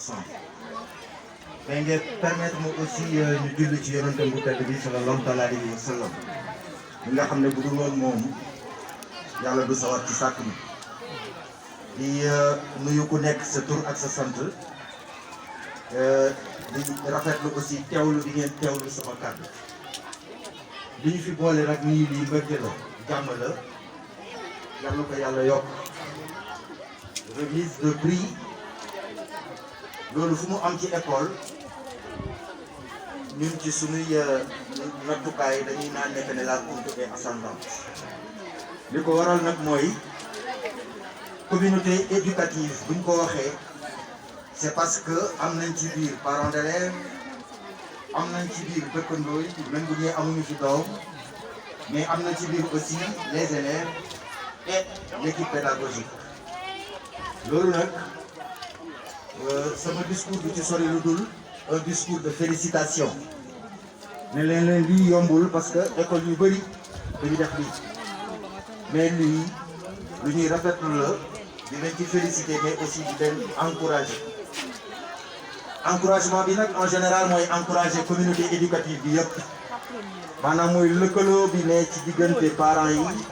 ensemble. mais ngeen permettre ma aussi ñu julli ci yonentam bu tedd bi sallallahu alayhi wa sallam mi nga xam ne bu dul woon moom yàlla du sawar ci sàkk mi di nuyu ku nekk sa tur ak sa sant di rafetlu aussi teewlu bi ngeen teewlu sama kàddu li ñu fi boole nag nii lii mbégte la jàmm la yàlla ko yàlla yokk remise de prix loolu fu mu am ci école ñun ci sunuy nattukaay dañuy naan nekk ne la courbe est ascendante li ko waral nag mooy communauté éducative buñ ko waxee c'est parce que am nañ ci biir parents d'élèves am nañ ci biir dëkkandoo yi même bu ñee amuñu fi doom mais am na ci biir aussi les élèves et l'équipe pédagogique loolu nag sama discours bi ci sori lu dul un discours de félicitation ne leen lii yombul parce que école yu bëri dañu def lii mais lii lu ñuy rafetlu la dinañ ci féliciter mais aussi di leen encourager encouragement bi nag en général mooy encourager communauté éducative bi yëpp maanaam mooy lëkkaloo bi ne ci diggante parents yi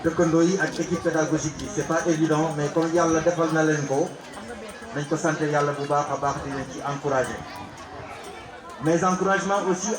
dëkkandoo yi ak équipe pédagogique bi c'est pas évident mais comme yàlla defal na leen ko nañ ko sant yàlla bu baax a baax di leen ci encourager mes encouragements aussi